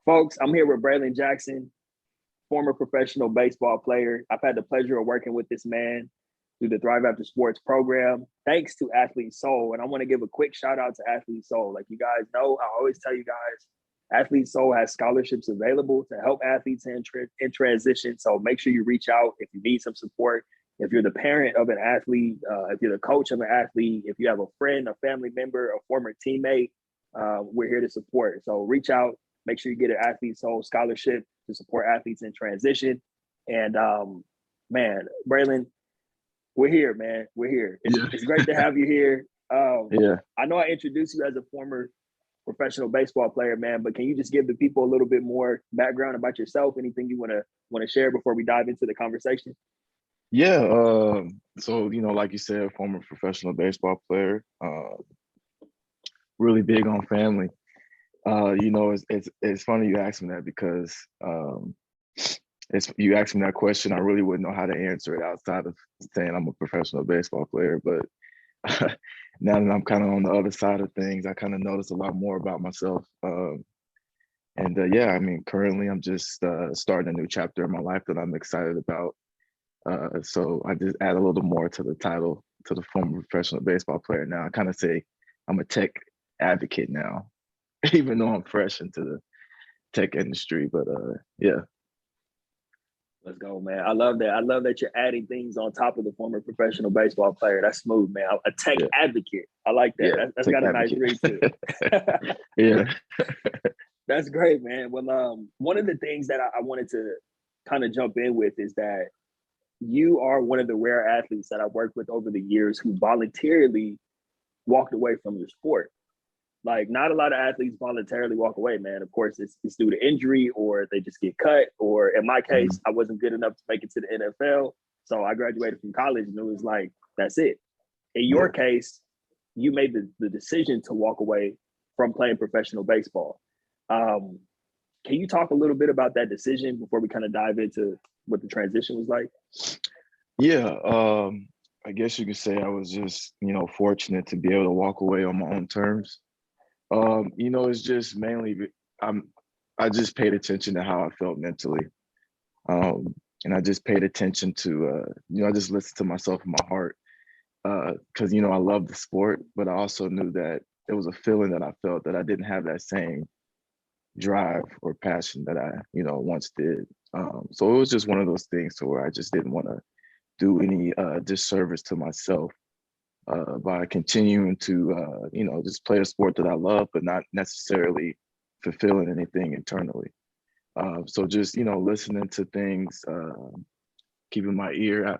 Folks, I'm here with Bralin Jackson, former professional baseball player. I've had the pleasure of working with this man through the Thrive After Sports program, thanks to Athlete Soul. And I want to give a quick shout out to Athlete Soul. Like you guys know, I always tell you guys, Athlete Soul has scholarships available to help athletes in transition. So make sure you reach out if you need some support. If you're the parent of an athlete, if you're the coach of an athlete, if you have a friend, a family member, a former teammate, we're here to support. So reach out. Make sure you get an Athlete Soul scholarship to support athletes in transition. And man, Bralin, we're here, man. We're here. Yeah. It's great to have you here. Yeah. I know I introduced you as a former professional baseball player, man, but can you just give the people a little bit more background about yourself? Anything you want to share before we dive into the conversation? Yeah. So, like you said, former professional baseball player, really big on family. It's funny you asked me that because you asked me that question. I really wouldn't know how to answer it outside of saying I'm a professional baseball player. But now that I'm kind of on the other side of things, I kind of notice a lot more about myself. Yeah, I mean, currently I'm just starting a new chapter in my life that I'm excited about. So I just add a little more to the title, to the former professional baseball player. Now I kind of say I'm a tech advocate now, even though I'm fresh into the tech industry. But yeah. Let's go, man. I love that. I love that you're adding things on top of the former professional baseball player. That's smooth, man. A tech advocate. I like that. Yeah, That's got a nice ring to it. Yeah. That's great, man. Well, one of the things that I wanted to kind of jump in with is that you are one of the rare athletes that I've worked with over the years who voluntarily walked away from your sport. Like, not a lot of athletes voluntarily walk away, man. Of course, it's due to injury or they just get cut. Or in my case, I wasn't good enough to make it to the NFL. So I graduated from college and it was like, that's it. In your case, you made the decision to walk away from playing professional baseball. Can you talk a little bit about that decision before we kind of dive into what the transition was like? Yeah. I guess you could say I was just, fortunate to be able to walk away on my own terms. It's just mainly I just paid attention to how I felt mentally. And I just paid attention to I just listened to myself and my heart. Because I love the sport, but I also knew that it was a feeling that I felt that I didn't have that same drive or passion that I, once did. So it was just one of those things to where I just didn't want to do any disservice to myself by continuing to, just play a sport that I love, but not necessarily fulfilling anything internally. So just, listening to things, keeping my ear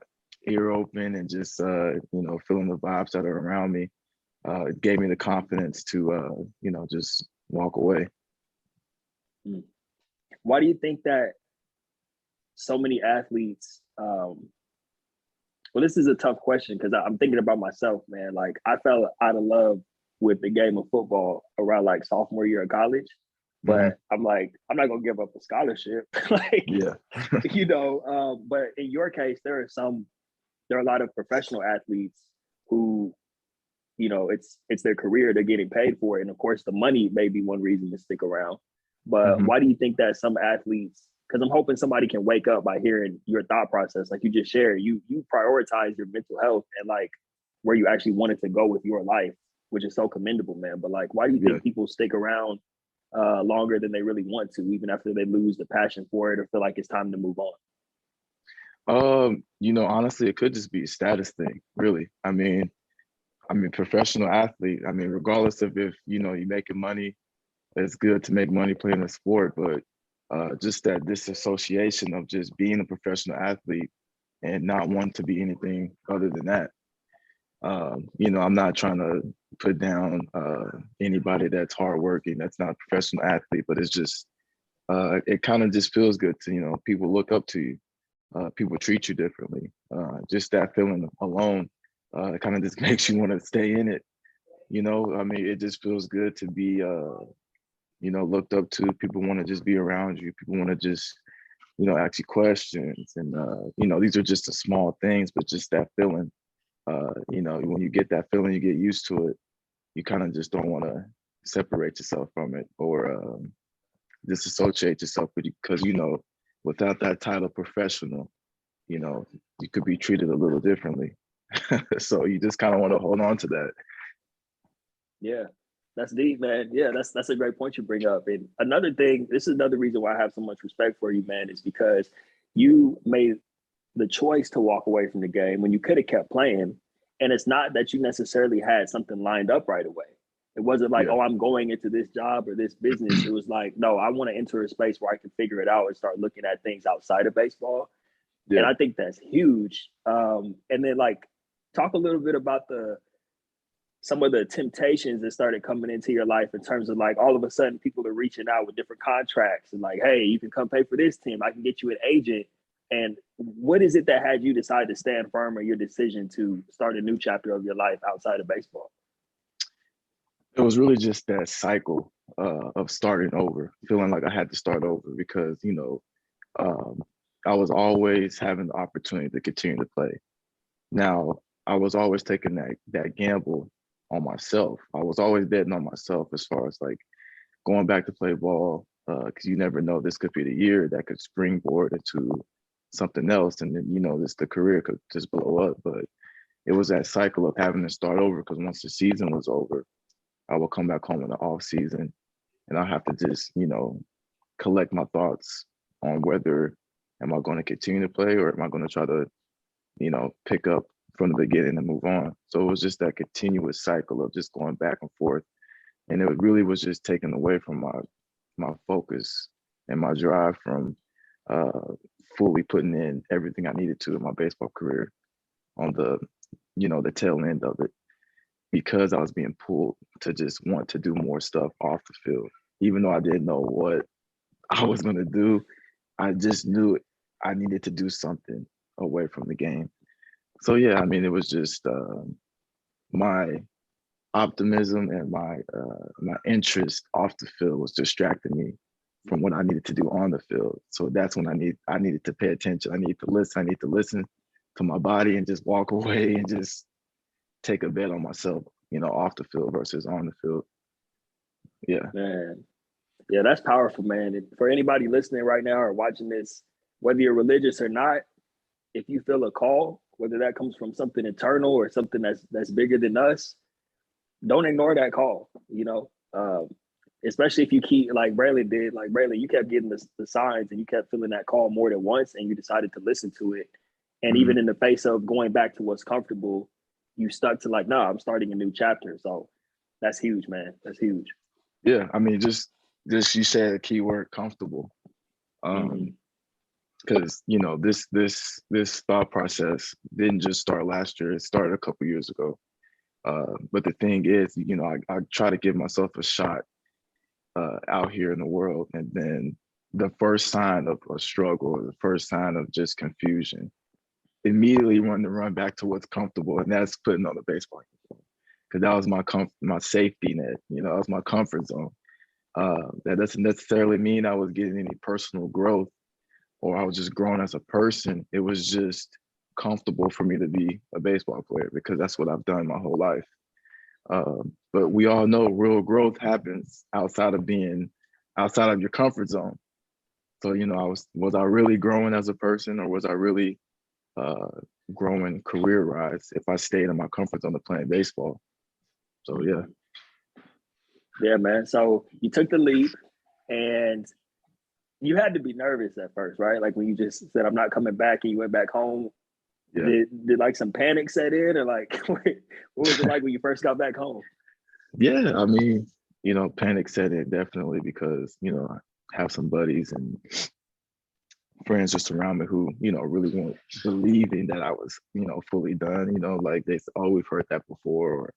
open and just, feeling the vibes that are around me. It gave me the confidence to, just walk away. Why do you think that so many athletes, well, this is a tough question because I'm thinking about myself, man. Like, I fell out of love with the game of football around like sophomore year of college. But I'm like, I'm not gonna give up a scholarship. Like, yeah. But in your case, there are a lot of professional athletes who, it's their career, they're getting paid for it. And of course, the money may be one reason to stick around. But why do you think that some athletes, because I'm hoping somebody can wake up by hearing your thought process, like you just shared, you prioritize your mental health and like where you actually wanted to go with your life, which is so commendable, man. But like, why do you think people stick around longer than they really want to, even after they lose the passion for it or feel like it's time to move on? Honestly, it could just be a status thing, really. I mean, professional athlete. I mean, regardless of if you're making money, it's good to make money playing a sport, but just that disassociation of just being a professional athlete and not wanting to be anything other than that. I'm not trying to put down anybody that's hardworking, that's not a professional athlete, but it's just, it kind of just feels good to, people look up to you, people treat you differently. Just that feeling alone, it kind of just makes you want to stay in it. It just feels good to be, looked up to. People want to just be around you. People want to just, ask you questions. And, these are just the small things, but just that feeling. When you get that feeling, you get used to it. You kind of just don't want to separate yourself from it or disassociate yourself with you because, without that title professional, you could be treated a little differently. So you just kind of want to hold on to that. Yeah, that's deep, man. Yeah, that's a great point you bring up. And another thing, this is another reason why I have so much respect for you, man, is because you made the choice to walk away from the game when you could have kept playing. And it's not that you necessarily had something lined up right away. It wasn't like, Yeah. oh, I'm going into this job or this business. It was like, no, I want to enter a space where I can figure it out and start looking at things outside of baseball. And Yeah. I think that's huge. And then like talk a little bit about some of the temptations that started coming into your life in terms of like all of a sudden people are reaching out with different contracts and like, hey, you can come play for this team. I can get you an agent. And what is it that had you decide to stand firm on your decision to start a new chapter of your life outside of baseball? It was really just that cycle of starting over, feeling like I had to start over because, um, I was always having the opportunity to continue to play. Now, I was always taking that gamble on myself. I was always betting on myself as far as like going back to play ball because you never know, this could be the year that could springboard into something else, and then the career could just blow up. But it was that cycle of having to start over because once the season was over, I would come back home in the off season, and I have to just collect my thoughts on whether am I going to continue to play or am I going to try to pick up from the beginning and move on. So it was just that continuous cycle of just going back and forth, and it really was just taken away from my focus and my drive from fully putting in everything I needed to in my baseball career on the tail end of it, because I was being pulled to just want to do more stuff off the field. Even though I didn't know what I was going to do, I just knew I needed to do something away from the game. So yeah, I mean, it was just my optimism and my interest off the field was distracting me from what I needed to do on the field. So that's when I needed to pay attention. I need to listen. I need to listen to my body and just walk away and just take a bet on myself, off the field versus on the field. Yeah. Man, yeah, that's powerful, man. And for anybody listening right now or watching this, whether you're religious or not, if you feel a call, whether that comes from something internal or something that's bigger than us, don't ignore that call. Especially if you keep like Bralin did. Like Bralin, you kept getting the signs and you kept feeling that call more than once, and you decided to listen to it. And Mm-hmm. even in the face of going back to what's comfortable, you stuck to like, no, I'm starting a new chapter. So that's huge, man. That's huge. Yeah, I mean, just you said a key word, comfortable. Because this thought process didn't just start last year; it started a couple years ago. But the thing is, I try to give myself a shot out here in the world, and then the first sign of a struggle, the first sign of just confusion, immediately want to run back to what's comfortable, and that's putting on the baseball uniform, because that was my safety net. That was my comfort zone. That doesn't necessarily mean I was getting any personal growth or I was just growing as a person. It was just comfortable for me to be a baseball player because that's what I've done my whole life. But we all know real growth happens outside of your comfort zone. So, was I really growing as a person, or was I really growing career-wise if I stayed in my comfort zone of playing baseball? So, yeah. Yeah, man. So you took the leap, and you had to be nervous at first, right? Like when you just said, I'm not coming back, and you went back home. Yeah. Did like some panic set in, or like what was it like when you first got back home? Yeah, I mean, panic set in definitely because, I have some buddies and friends just around me who, really weren't believing that I was, fully done. Like they said, oh, we've heard that before, or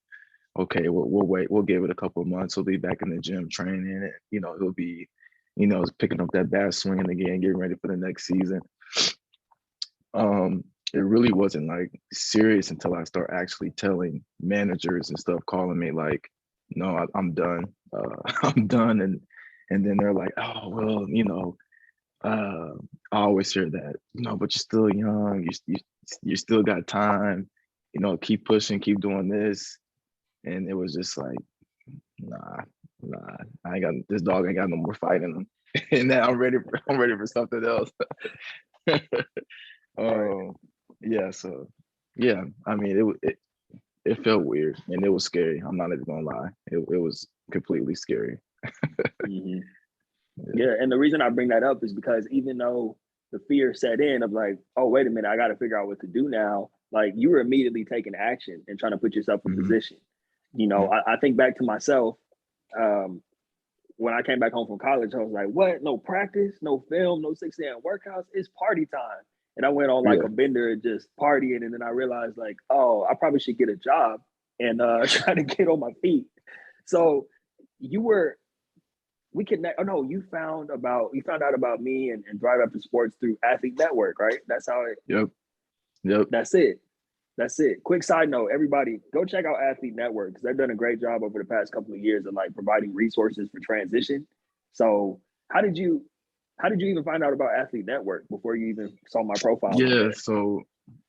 okay, we'll wait, we'll give it a couple of months. He'll be back in the gym training, and he'll be, picking up that bat swinging again, getting ready for the next season. It really wasn't like serious until I start actually telling managers and stuff, calling me like, no, I'm done. I'm done. And then they're like, oh, well, I always hear that, but you're still young. You still got time, keep pushing, keep doing this. And it was just like, nah, I ain't got, this dog ain't got no more fight in him. and now I'm ready for something else. Right. um, yeah, so yeah, I mean it felt weird and it was scary. I'm not even gonna lie. It was completely scary. Hmm. Yeah. Yeah, and the reason I bring that up is because even though the fear set in of like, oh, wait a minute, I got to figure out what to do now. Like you were immediately taking action and trying to put yourself in Hmm. position. You know, I think back to myself. Um, when I came back home from college, I was like, what? No practice, no film, no 6 a.m. workouts. It's party time. And I went on like Yeah. a bender and just partying. And then I realized like, oh, I probably should get a job and try to get on my feet. So you were we connect. Oh no, you found out about me and Thrive After Sports through Athlete Network, right? That's how it. Yep. Yep. That's it. That's it. Quick side note, everybody, go check out Athlete Network because they've done a great job over the past couple of years of like providing resources for transition. So, how did you how did you even find out about Athlete Network before you even saw my profile on Yeah. there? So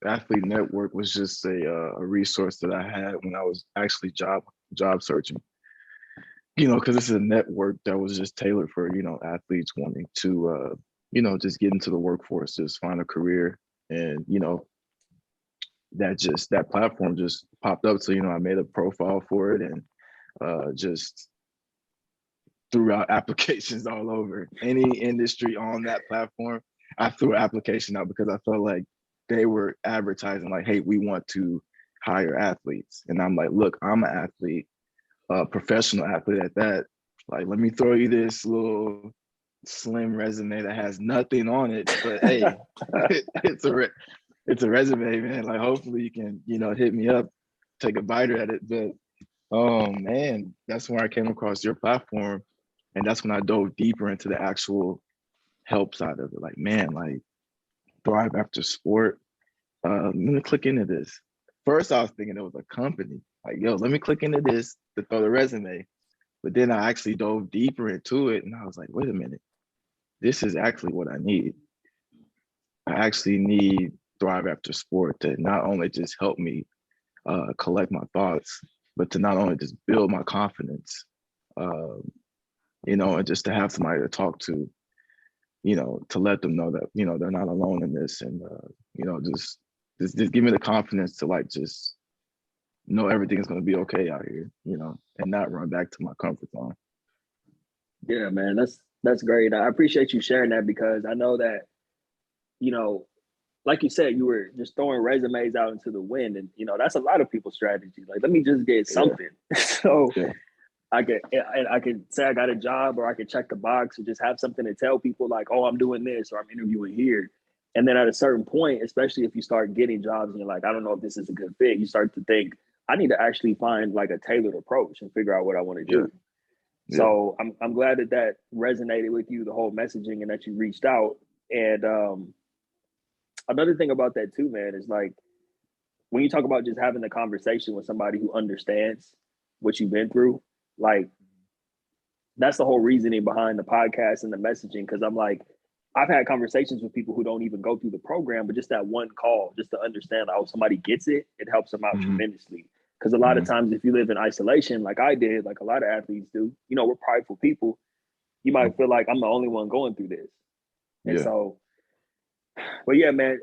Athlete Network was just a resource that I had when I was actually job searching. Because this is a network that was just tailored for athletes wanting to just get into the workforce, just find a career, and that platform just popped up. So I made a profile for it and just threw out applications all over any industry on that platform. I threw an application out because I felt like they were advertising like, hey, we want to hire athletes. And I'm like, look, I'm an athlete, a professional athlete at that. Like, let me throw you this little slim resume that has nothing on it. But hey, it's a resume, man. Like, hopefully you can, hit me up, take a bite at it. But man, that's when I came across your platform. And that's when I dove deeper into the actual help side of it. Like, man, like Thrive After Sport. Let me click into this. First, I was thinking it was a company. Like, yo, let me click into this to throw the resume. But then I actually dove deeper into it and I was like, wait a minute, this is actually what I need. I actually need Thrive After Sport to not only just help me collect my thoughts, but to not only just build my confidence, um, and just to have somebody to talk to, to let them know that, they're not alone in this. And, just give me the confidence to like, just know everything's going to be okay out here, and not run back to my comfort zone. Yeah, man, that's great. I appreciate you sharing that because I know that you know like you said, you were just throwing resumes out into the wind, and that's a lot of people's strategy. Like, let me just get Yeah. something, so Yeah. I could say I got a job, or I could check the box, or just have something to tell people, like, oh, I'm doing this, or I'm interviewing here. And then at a certain point, especially if you start getting jobs and you're like, I don't know if this is a good fit, you start to think, I need to actually find like a tailored approach and figure out what I want to Yeah. do. Yeah. So I'm glad that that resonated with you, the whole messaging, and that you reached out. And another thing about that too, man, is like when you talk about just having a conversation with somebody who understands what you've been through, like that's the whole reasoning behind the podcast and the messaging. Cause I'm like, I've had conversations with people who don't even go through the program, but just that one call, just to understand how somebody gets it, it helps them out Mm-hmm. tremendously. Because a lot of Mm-hmm. times, if you live in isolation, like I did, like a lot of athletes do, we're prideful people. You might feel like I'm the only one going through this. And Yeah. so, but yeah, man,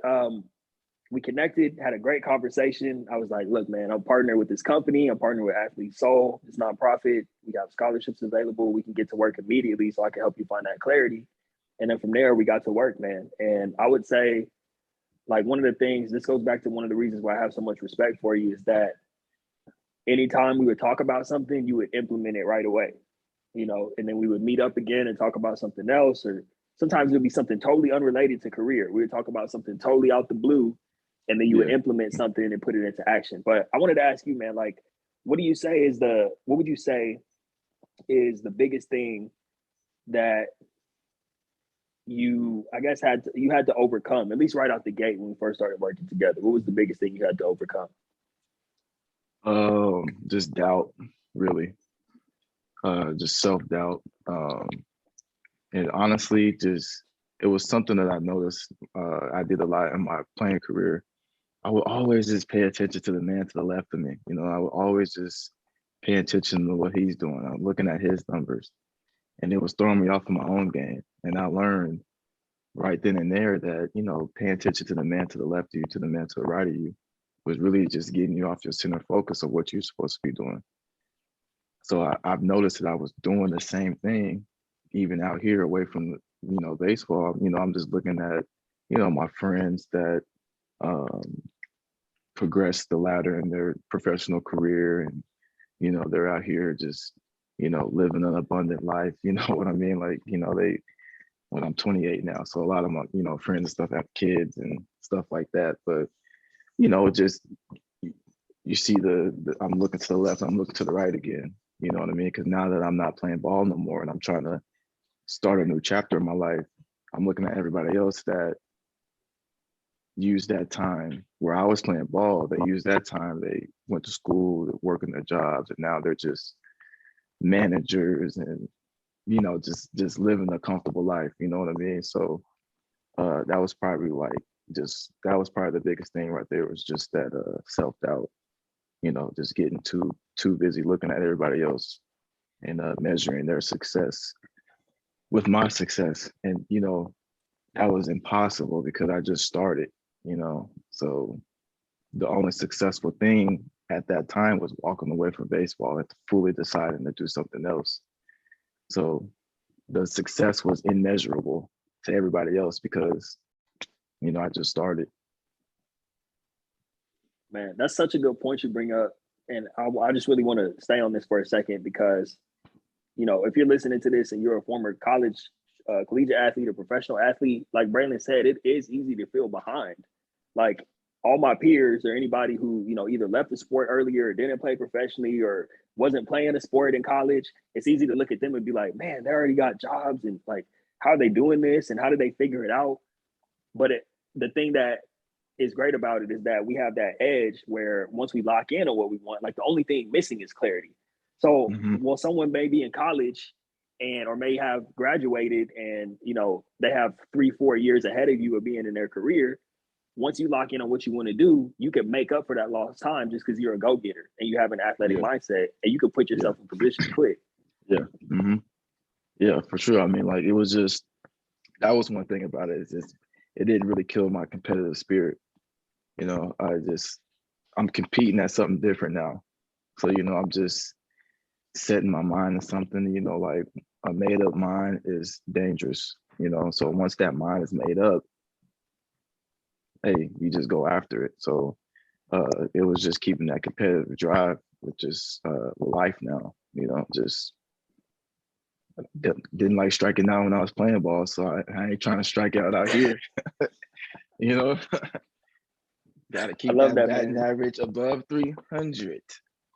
we connected, had a great conversation. I was like, look, man, I'm partnered with this company. I'm partnered with Athlete Soul, this nonprofit. We got scholarships available. We can get to work immediately so I can help you find that clarity. And then from there, we got to work, man. And I would say, like, one of the things, this goes back to one of the reasons why I have so much respect for you is that anytime we would talk about something, you would implement it right away, and then we would meet up again and talk about something else, or sometimes it would be something totally unrelated to career. We would talk about something totally out the blue, and then you would Yeah. implement something and put it into action. But I wanted to ask you, man, like, what would you say is the biggest thing that I guess, you had to overcome, at least right out the gate when we first started working together? What was the biggest thing you had to overcome? Just doubt, really. Just self-doubt. And honestly, just it was something that I noticed. I did a lot in my playing career. I would always just pay attention to the man to the left of me. I would always just pay attention to what he's doing. I'm looking at his numbers. and it was throwing me off of my own game. And I learned right then and there that, paying attention to the man to the left of you, to the man to the right of you, was really just getting you off your center focus of what you're supposed to be doing. So I've noticed that I was doing the same thing, even out here away from, baseball. I'm just looking at, my friends that progressed the ladder in their professional career, and, they're out here just, living an abundant life. You know what I mean? Like, when I'm 28 now, so a lot of my, friends and stuff have kids and stuff like that. But, just you see I'm looking to the left, I'm looking to the right again. You know what I mean? Because now that I'm not playing ball no more and I'm trying to start a new chapter in my life, I'm looking at everybody else that used that time where I was playing ball. They used that time. They went to school, they're working their jobs, and now they're just managers and, just living a comfortable life. You know what I mean? So that was probably the biggest thing right there, was just that self-doubt, just getting too busy looking at everybody else and measuring their success with my success. And, that was impossible because I just started, so the only successful thing at that time was walking away from baseball and fully deciding to do something else. So the success was immeasurable to everybody else because, I just started. Man, that's such a good point you bring up. And I just really want to stay on this for a second because, if you're listening to this and you're a former collegiate athlete or professional athlete, like Bralin said, it is easy to feel behind. Like all my peers or anybody who, either left the sport earlier or didn't play professionally or wasn't playing a sport in college, it's easy to look at them and be like, man, they already got jobs, and like, how are they doing this and how do they figure it out? But the thing that is great about it is that we have that edge where once we lock in on what we want, like the only thing missing is clarity. So while someone may be in college or may have graduated and, they have 3-4 years ahead of you of being in their career, once you lock in on what you want to do, you can make up for that lost time just because you're a go-getter and you have an athletic mindset, and you can put yourself in position quick. Yeah. Yeah, for sure. I mean, like, it was just, that was one thing about it, is just, it didn't really kill my competitive spirit. I'm competing at something different now. So, I'm just setting my mind to something, like a made up mind is dangerous, so once that mind is made up, hey, you just go after it. So it was just keeping that competitive drive, which is life now, just didn't like striking out when I was playing ball. So I ain't trying to strike out here, Gotta keep that batting average above 300.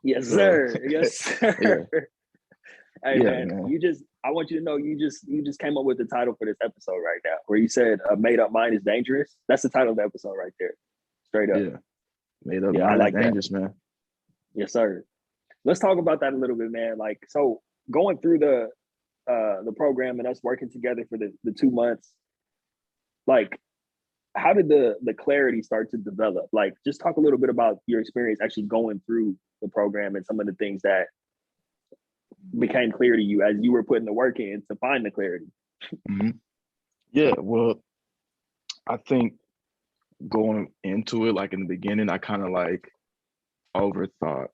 Yes, sir. Yes, sir. Yeah. Hey, man, I want you to know you just came up with the title for this episode right now, where you said a made up mind is dangerous. That's the title of the episode right there. Straight up. Yeah. Made up mind is dangerous, man. Yes, sir. Let's talk about that a little bit, man. Like, so going through the program and us working together for the 2 months, like, how did the clarity start to develop? Like, just talk a little bit about your experience actually going through the program and some of the things that became clear to you as you were putting the work in to find the clarity. Yeah, well, I think going into it, like in the beginning, I kind of like overthought,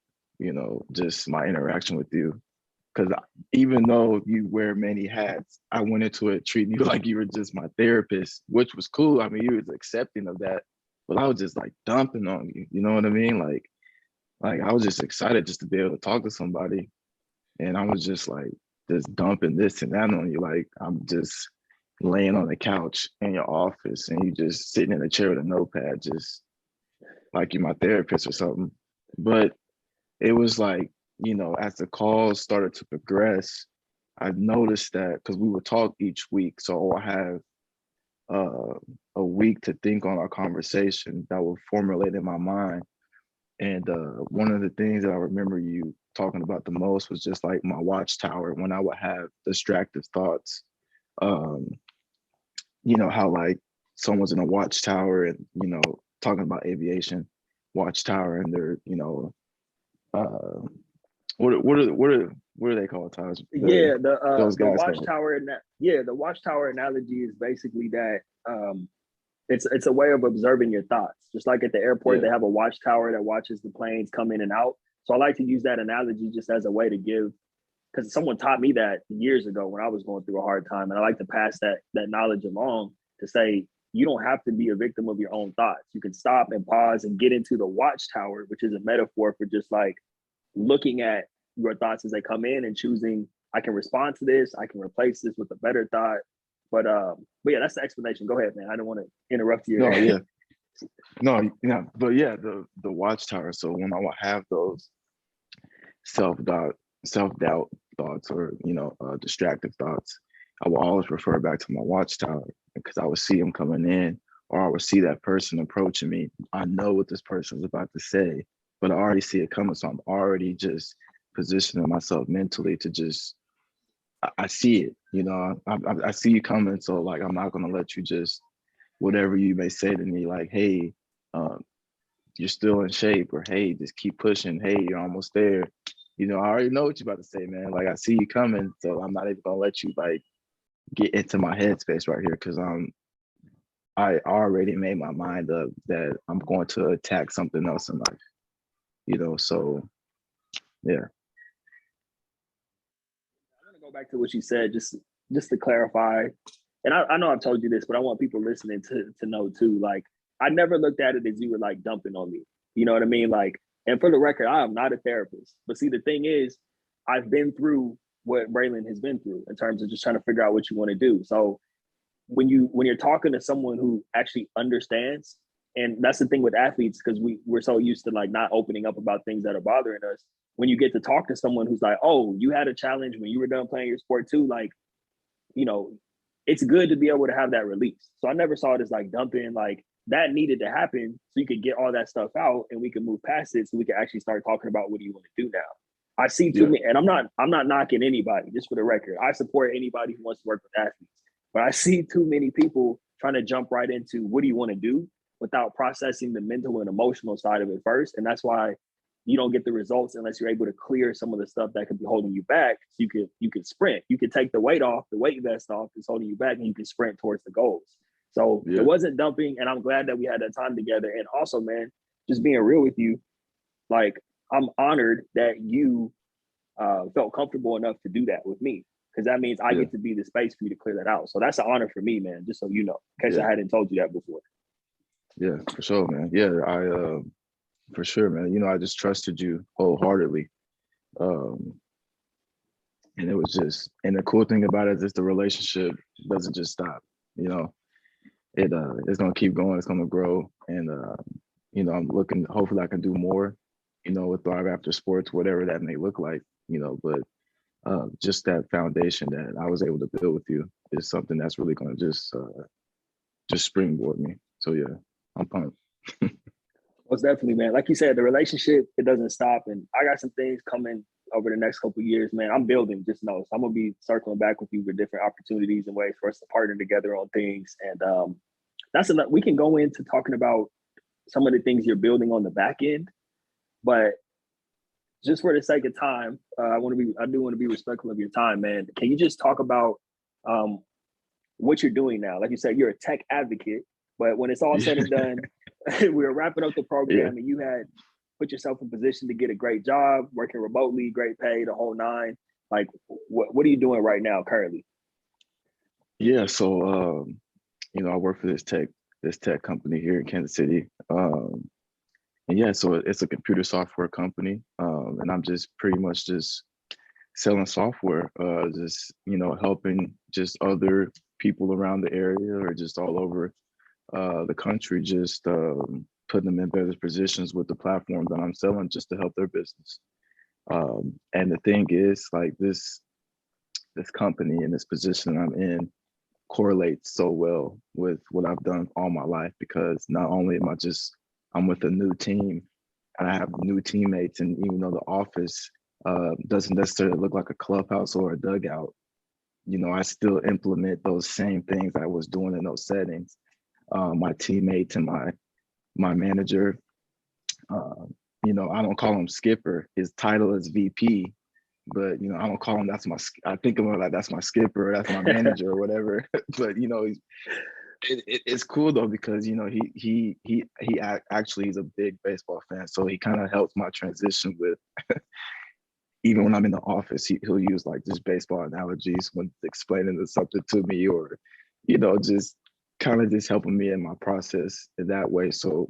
just my interaction with you. Because even though you wear many hats, I went into it treating you like you were just my therapist, which was cool. I mean, you was accepting of that, but I was just like dumping on you. You know what I mean? Like I was just excited just to be able to talk to somebody, and I was just like just dumping this and that on you. Like, I'm just laying on the couch in your office, and you just sitting in a chair with a notepad, just like you're my therapist or something. But it was like, as the calls started to progress, I noticed that because we would talk each week, so I have a week to think on our conversation that will formulate in my mind. And one of the things that I remember you talking about the most was just like my watchtower when I would have distractive thoughts. How like someone's in a watchtower and, talking about aviation watchtower, and they're, uh, what are they called, Taj? Yeah, Those the guys called? watchtower and that, yeah, the watchtower analogy is basically that it's a way of observing your thoughts. Just like at the airport, Yeah, they have a watchtower that watches the planes come in and out. So I like to use that analogy just as a way to give, because someone taught me that years ago when I was going through a hard time, and I like to pass that knowledge along to say you don't have to be a victim of your own thoughts. You can stop and pause and get into the watchtower, which is a metaphor for just like looking at your thoughts as they come in and choosing, I can respond to this, I can replace this with a better thought. But yeah, that's the explanation. Go ahead, man. I don't want to interrupt you. no, yeah, no, yeah, but yeah, the watchtower. So when I have those self doubt, self doubt thoughts, or distractive thoughts, I will always refer back to my watchtower because I would see them coming in, or I would see that person approaching me. I know what this person is about to say, but I already see it coming, so I'm already just positioning myself mentally to just I see it. I see you coming, so like I'm not gonna let you just whatever you may say to me, like, hey, um, you're still in shape, or hey, just keep pushing. Hey, you're almost there. I already know what you're about to say, man. Like I see you coming, so I'm not even gonna let you like get into my headspace right here because I already made my mind up that I'm going to attack something else in life. So yeah, I want to go back to what you said, just to clarify. And I know I've told you this, but I want people listening to know too. Like, I never looked at it as you were like dumping on me. You know what I mean? Like, and for the record, I am not a therapist. But see, the thing is, I've been through what Bralin has been through in terms of just trying to figure out what you want to do. So when you're talking to someone who actually understands, and that's the thing with athletes, because we're so used to like not opening up about things that are bothering us. When you get to talk to someone who's like, oh, you had a challenge when you were done playing your sport too, like, you know, it's good to be able to have that release. So I never saw it as like dumping, like that needed to happen so you could get all that stuff out and we can move past it so we can actually start talking about what do you want to do now. I see too yeah, many, and I'm not knocking anybody, just for the record. I support anybody who wants to work with athletes. But I see too many people trying to jump right into what do you want to do without processing the mental and emotional side of it first. And that's why you don't get the results unless you're able to clear some of the stuff that could be holding you back. So you can sprint. You can take the weight off, the weight vest off that's holding you back, and you can sprint towards the goals. So it yeah, wasn't dumping, and I'm glad that we had that time together. And also, man, just being real with you, like I'm honored that you felt comfortable enough to do that with me, because that means I yeah, get to be the space for you to clear that out. So that's an honor for me, man. Just so you know, in case yeah, I hadn't told you that before. yeah, for sure, man. Yeah, I for sure, man. I just trusted you wholeheartedly. Um, and it was just, and the cool thing about it is the relationship doesn't just stop. You know, it's gonna keep going, it's gonna grow. And I'm looking, hopefully I can do more, with Thrive After Sports, whatever that may look like, but just that foundation that I was able to build with you is something that's really gonna just springboard me. So yeah, I'm pumped. Most definitely, man. Like you said, the relationship, it doesn't stop. And I got some things coming over the next couple of years, man. I'm building, just know. So I'm gonna be circling back with you for different opportunities and ways for us to partner together on things. And that's enough. We can go into talking about some of the things you're building on the back end, but just for the sake of time, I do want to be respectful of your time, man. Can you just talk about um, what you're doing now? Like you said, you're a tech advocate, but when it's all said and done, we were wrapping up the Yeah. program and you had put yourself in position to get a great job, working remotely, great pay, the whole nine. Like, what are you doing right now currently? Yeah. So I work for this tech company here in Kansas City. And yeah, so it's a computer software company. And I'm just pretty much just selling software, just helping just other people around the area or just all over the country, just putting them in better positions with the platform that I'm selling just to help their business. And the thing is, like this company and this position I'm in correlates so well with what I've done all my life because not only I'm with a new team and I have new teammates, and even though the office doesn't necessarily look like a clubhouse or a dugout, I still implement those same things I was doing in those settings. My teammates and my manager, I don't call him skipper. His title is VP, but I don't call him I think of him like that's my skipper, that's my manager or whatever. But it's cool though because actually is a big baseball fan, so he kind of helps my transition with even when I'm in the office, he'll use like just baseball analogies when explaining something to me, or just kind of just helping me in my process in that way, so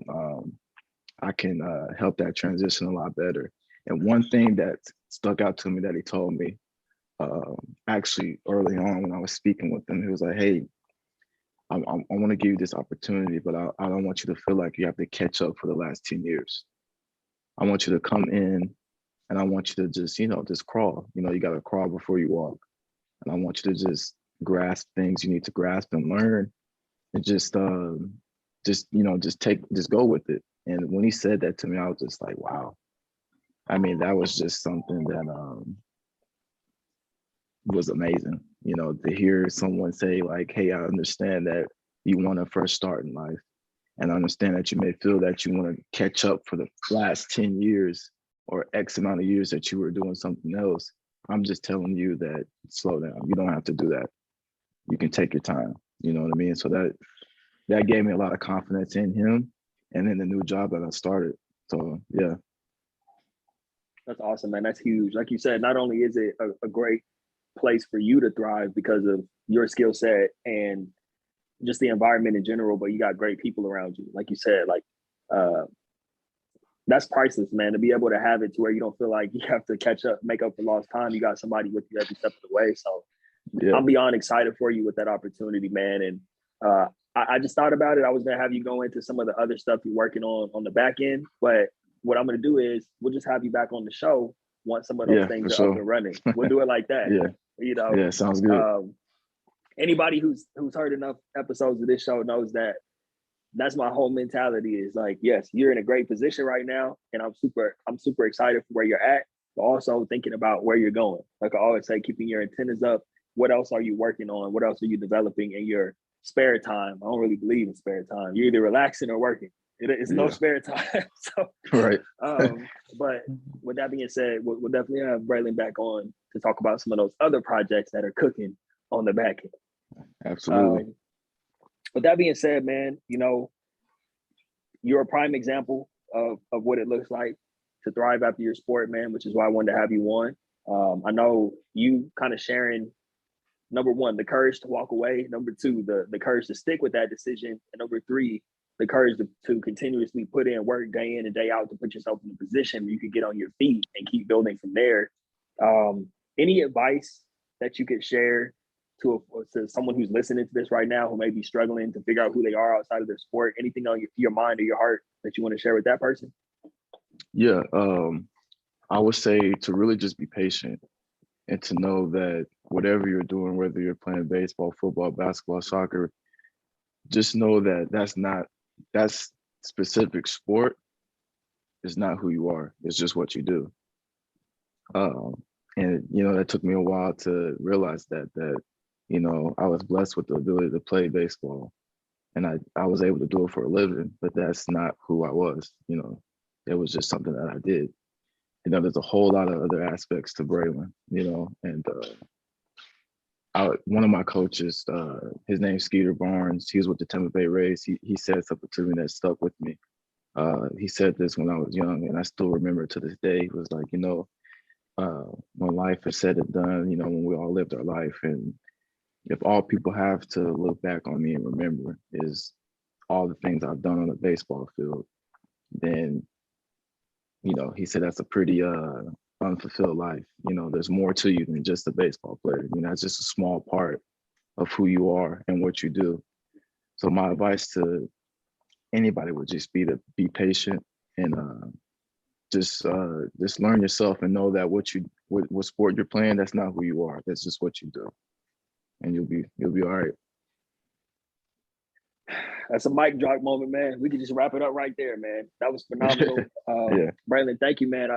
I can help that transition a lot better. And one thing that stuck out to me that he told me actually early on when I was speaking with him, he was like, "Hey, I want to give you this opportunity, but I don't want you to feel like you have to catch up for the last 10 years. I want you to come in and I want you to just crawl. You got to crawl before you walk. And I want you to just grasp things you need to grasp and learn and just go with it." And when he said that to me, I was just like, wow. I mean, that was just something that was amazing, to hear someone say like, "Hey, I understand that you want to first start in life. And I understand that you may feel that you want to catch up for the last 10 years or X amount of years that you were doing something else. I'm just telling you that slow down. You don't have to do that. You can take your time." You know what I mean? So that gave me a lot of confidence in him and in the new job that I started. So yeah. That's awesome, man. That's huge. Like you said, not only is it a great place for you to thrive because of your skill set and just the environment in general, but you got great people around you. Like you said, like that's priceless, man, to be able to have it to where you don't feel like you have to catch up, make up for lost time. You got somebody with you every step of the way. So yeah. I'm beyond excited for you with that opportunity, man. And I just thought about it. I was going to have you go into some of the other stuff you're working on the back end, but what I'm going to do is we'll just have you back on the show once some of those things are up and running. We'll do it like that. Yeah, sounds good. Anybody who's heard enough episodes of this show knows that that's my whole mentality is like, yes, you're in a great position right now, and I'm super excited for where you're at, but also thinking about where you're going. Like I always say, keeping your antennas up. What else are you working on? What else are you developing in your spare time? I don't really believe in spare time. You're either relaxing or working. It's no spare time. So right. But with that being said, we'll definitely have Bralin back on to talk about some of those other projects that are cooking on the back end. Absolutely. With that being said, man, you're a prime example of what it looks like to thrive after your sport, man, which is why I wanted to have you on. I know you kind of sharing, number one, the courage to walk away. Number two, the courage to stick with that decision. And number three, the courage to continuously put in work day in and day out to put yourself in a position where you could get on your feet and keep building from there. Any advice that you could share to someone who's listening to this right now who may be struggling to figure out who they are outside of their sport? Anything on your mind or your heart that you want to share with that person? Yeah, I would say to really just be patient and to know that whatever you're doing, whether you're playing baseball, football, basketball, soccer, just know that that specific sport is not who you are. It's just what you do. And that took me a while to realize that I was blessed with the ability to play baseball, and I was able to do it for a living, but that's not who I was. It was just something that I did. There's a whole lot of other aspects to Bralin, and one of my coaches, his name's Skeeter Barnes. He was with the Tampa Bay Rays. He said something to me that stuck with me. He said this when I was young, and I still remember to this day. He was like, when life is said and done, when we all lived our life, and if all people have to look back on me and remember is all the things I've done on the baseball field, then, he said that's a pretty unfulfilled life. There's more to you than just a baseball player. It's just a small part of who you are and what you do. So my advice to anybody would just be to be patient and just learn yourself and know that what sport you're playing, that's not who you are. That's just what you do, and you'll be all right. That's a mic drop moment, man. We could just wrap it up right there, man. That was phenomenal. Yeah. Bralin, thank you, man.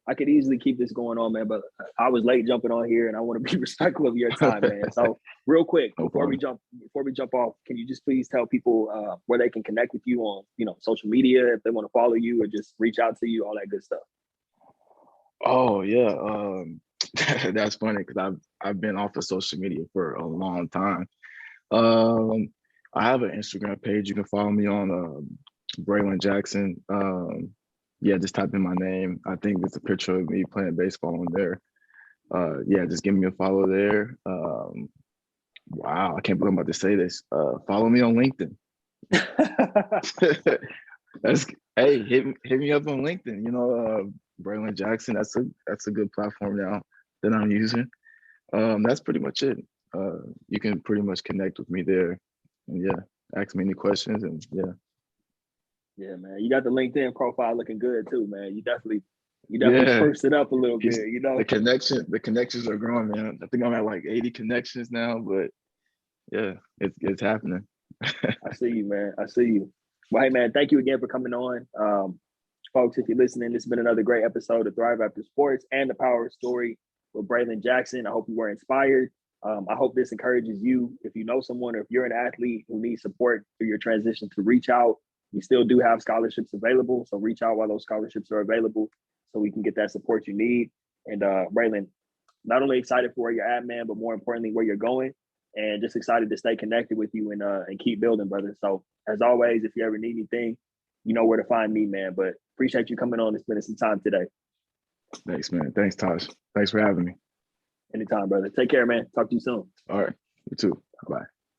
I could easily keep this going on, man, but I was late jumping on here, and I want to be respectful of your time, man. So, real quick, No before we jump off, can you just please tell people where they can connect with you on, social media, if they want to follow you or just reach out to you, all that good stuff. Oh yeah, that's funny because I've been off of social media for a long time. I have an Instagram page. You can follow me on Bralin Jackson. Yeah, just type in my name. I think it's a picture of me playing baseball on there. Yeah, just give me a follow there. Wow, I can't believe I'm about to say this. Follow me on LinkedIn. That's Hey, hit me up on LinkedIn. Bralin Jackson. That's a good platform now that I'm using. That's pretty much it. You can pretty much connect with me there, and yeah, ask me any questions, and yeah. Yeah, man. You got the LinkedIn profile looking good too, man. You definitely Yeah, spruced it up a little bit, the connections are growing, man. I think I'm at like 80 connections now, but yeah, it's happening. I see you, man. I see you. Well, hey, man, thank you again for coming on. Folks, if you're listening, this has been another great episode of Thrive After Sports and the Power Story with Bralin Jackson. I hope you were inspired. I hope this encourages you. If you know someone or if you're an athlete who needs support through your transition, to reach out. We still do have scholarships available, so reach out while those scholarships are available so we can get that support you need. And Bralin, not only excited for where you're at, man, but more importantly, where you're going, and just excited to stay connected with you and keep building, brother. So as always, if you ever need anything, you know where to find me, man. But appreciate you coming on and spending some time today. Thanks, man. Thanks, Taj. Thanks for having me. Anytime, brother. Take care, man. Talk to you soon. All right. You too. Bye.